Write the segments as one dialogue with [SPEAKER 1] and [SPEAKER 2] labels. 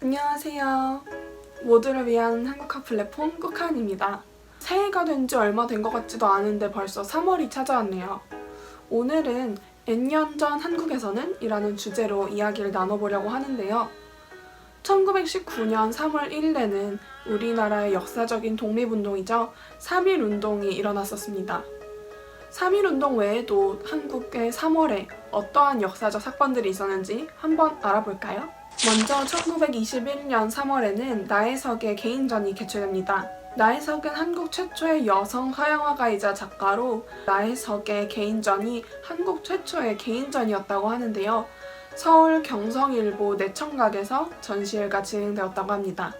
[SPEAKER 1] 안녕하세요. 모두를 위한 한국어 플랫폼 꾸칸입니다. 새해가 된 지 얼마 된 것 같지도 않은데 벌써 3월이 찾아왔네요. 오늘은 N년 전 한국에서는 이라는 주제로 이야기를 나눠보려고 하는데요. 1919년 3월 1일에는 우리나라의 역사적인 독립운동이죠. 3.1운동이 일어났었습니다. 3.1운동 외에도 한국의 3월에 어떠한 역사적 사건들이 있었는지 한번 알아볼까요? 먼저 1921년 3월에는 나혜석의 개인전이 개최됩니다. 나혜석은 한국 최초의 여성 서양화가이자 작가로 나혜석의 개인전이 한국 최초의 개인전이었다고 하는데요. 서울 경성일보 내청각에서 전시회가 진행되었다고 합니다.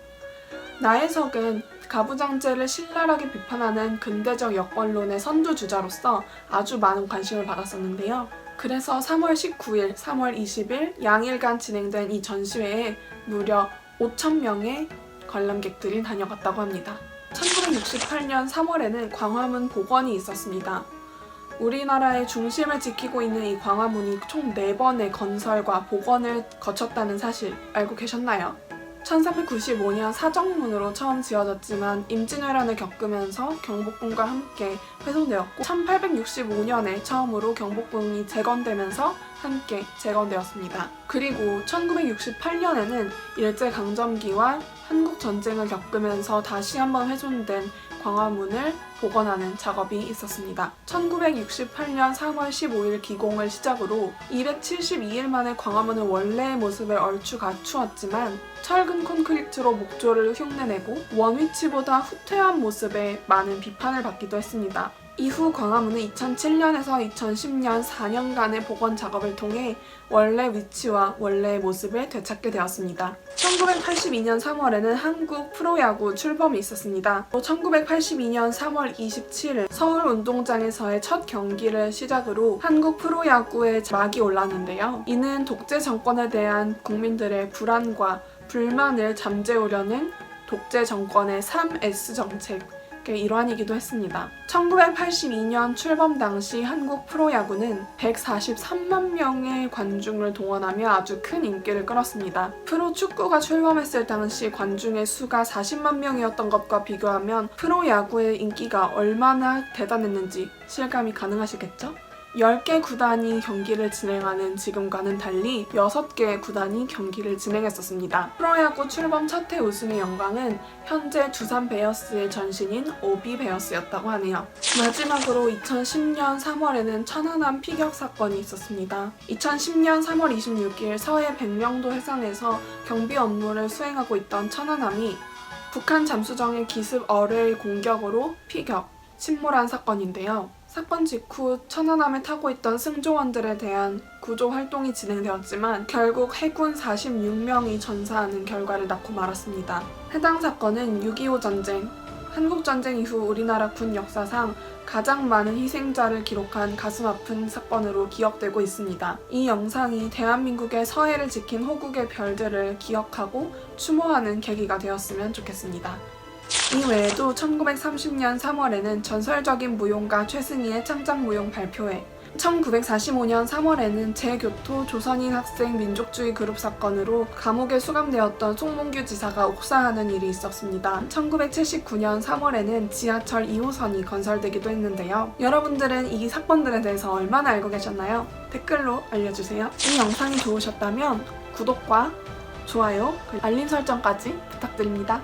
[SPEAKER 1] 나혜석은 가부장제를 신랄하게 비판하는 근대적 여권론의 선두주자로서 아주 많은 관심을 받았었는데요. 그래서 3월 19일, 3월 20일 양일간 진행된 이 전시회에 무려 5,000명의 관람객들이 다녀갔다고 합니다. 1968년 3월에는 광화문 복원이 있었습니다. 우리나라의 중심을 지키고 있는 이 광화문이 총 4번의 건설과 복원을 거쳤다는 사실 알고 계셨나요? 1395년 사정문으로 처음 지어졌지만 임진왜란을 겪으면서 경복궁과 함께 훼손되었고 1865년에 처음으로 경복궁이 재건되면서 함께 재건되었습니다. 그리고 1968년에는 일제강점기와 한국전쟁을 겪으면서 다시 한번 훼손된 광화문을 복원하는 작업이 있었습니다. 1968년 3월 15일 기공을 시작으로 272일 만에 광화문은 원래의 모습을 얼추 갖추었지만 철근 콘크리트로 목조를 흉내내고 원위치보다 후퇴한 모습에 많은 비판을 받기도 했습니다. 이후 광화문은 2007년에서 2010년 4년간의 복원 작업을 통해 원래 위치와 원래의 모습을 되찾게 되었습니다. 1982년 3월에는 한국 프로야구 출범이 있었습니다. 또 1982년 3월 27일 서울운동장에서의 첫 경기를 시작으로 한국 프로야구의 막이 올랐는데요. 이는 독재 정권에 대한 국민들의 불안과 불만을 잠재우려는 독재 정권의 3S 정책 일환이기도 했습니다. 1982년 출범 당시 한국 프로야구는 143만 명의 관중을 동원하며 아주 큰 인기를 끌었습니다. 프로축구가 출범했을 당시 관중의 수가 40만 명이었던 것과 비교하면 프로야구의 인기가 얼마나 대단했는지 실감이 가능하시겠죠? 10개 구단이 경기를 진행하는 지금과는 달리 6개의 구단이 경기를 진행했었습니다. 프로야구 출범 첫 해 우승의 영광은 현재 두산 베어스의 전신인 오비 베어스였다고 하네요. 마지막으로 2010년 3월에는 천안함 피격 사건이 있었습니다. 2010년 3월 26일 서해 백령도 해상에서 경비 업무를 수행하고 있던 천안함이 북한 잠수정의 기습 어뢰의 공격으로 피격, 침몰한 사건인데요. 사건 직후 천안함에 타고 있던 승조원들에 대한 구조 활동이 진행되었지만 결국 해군 46명이 전사하는 결과를 낳고 말았습니다. 해당 사건은 6.25 전쟁, 한국전쟁 이후 우리나라 군 역사상 가장 많은 희생자를 기록한 가슴 아픈 사건으로 기억되고 있습니다. 이 영상이 대한민국의 서해를 지킨 호국의 별들을 기억하고 추모하는 계기가 되었으면 좋겠습니다. 이 외에도 1930년 3월에는 전설적인 무용가 최승희의 창작무용 발표회, 1945년 3월에는 재교토 조선인 학생 민족주의 그룹 사건으로 감옥에 수감되었던 송몽규 지사가 옥사하는 일이 있었습니다. 1979년 3월에는 지하철 2호선이 건설되기도 했는데요. 여러분들은 이 사건들에 대해서 얼마나 알고 계셨나요? 댓글로 알려주세요. 이 영상이 좋으셨다면 구독과 좋아요, 알림 설정까지 부탁드립니다.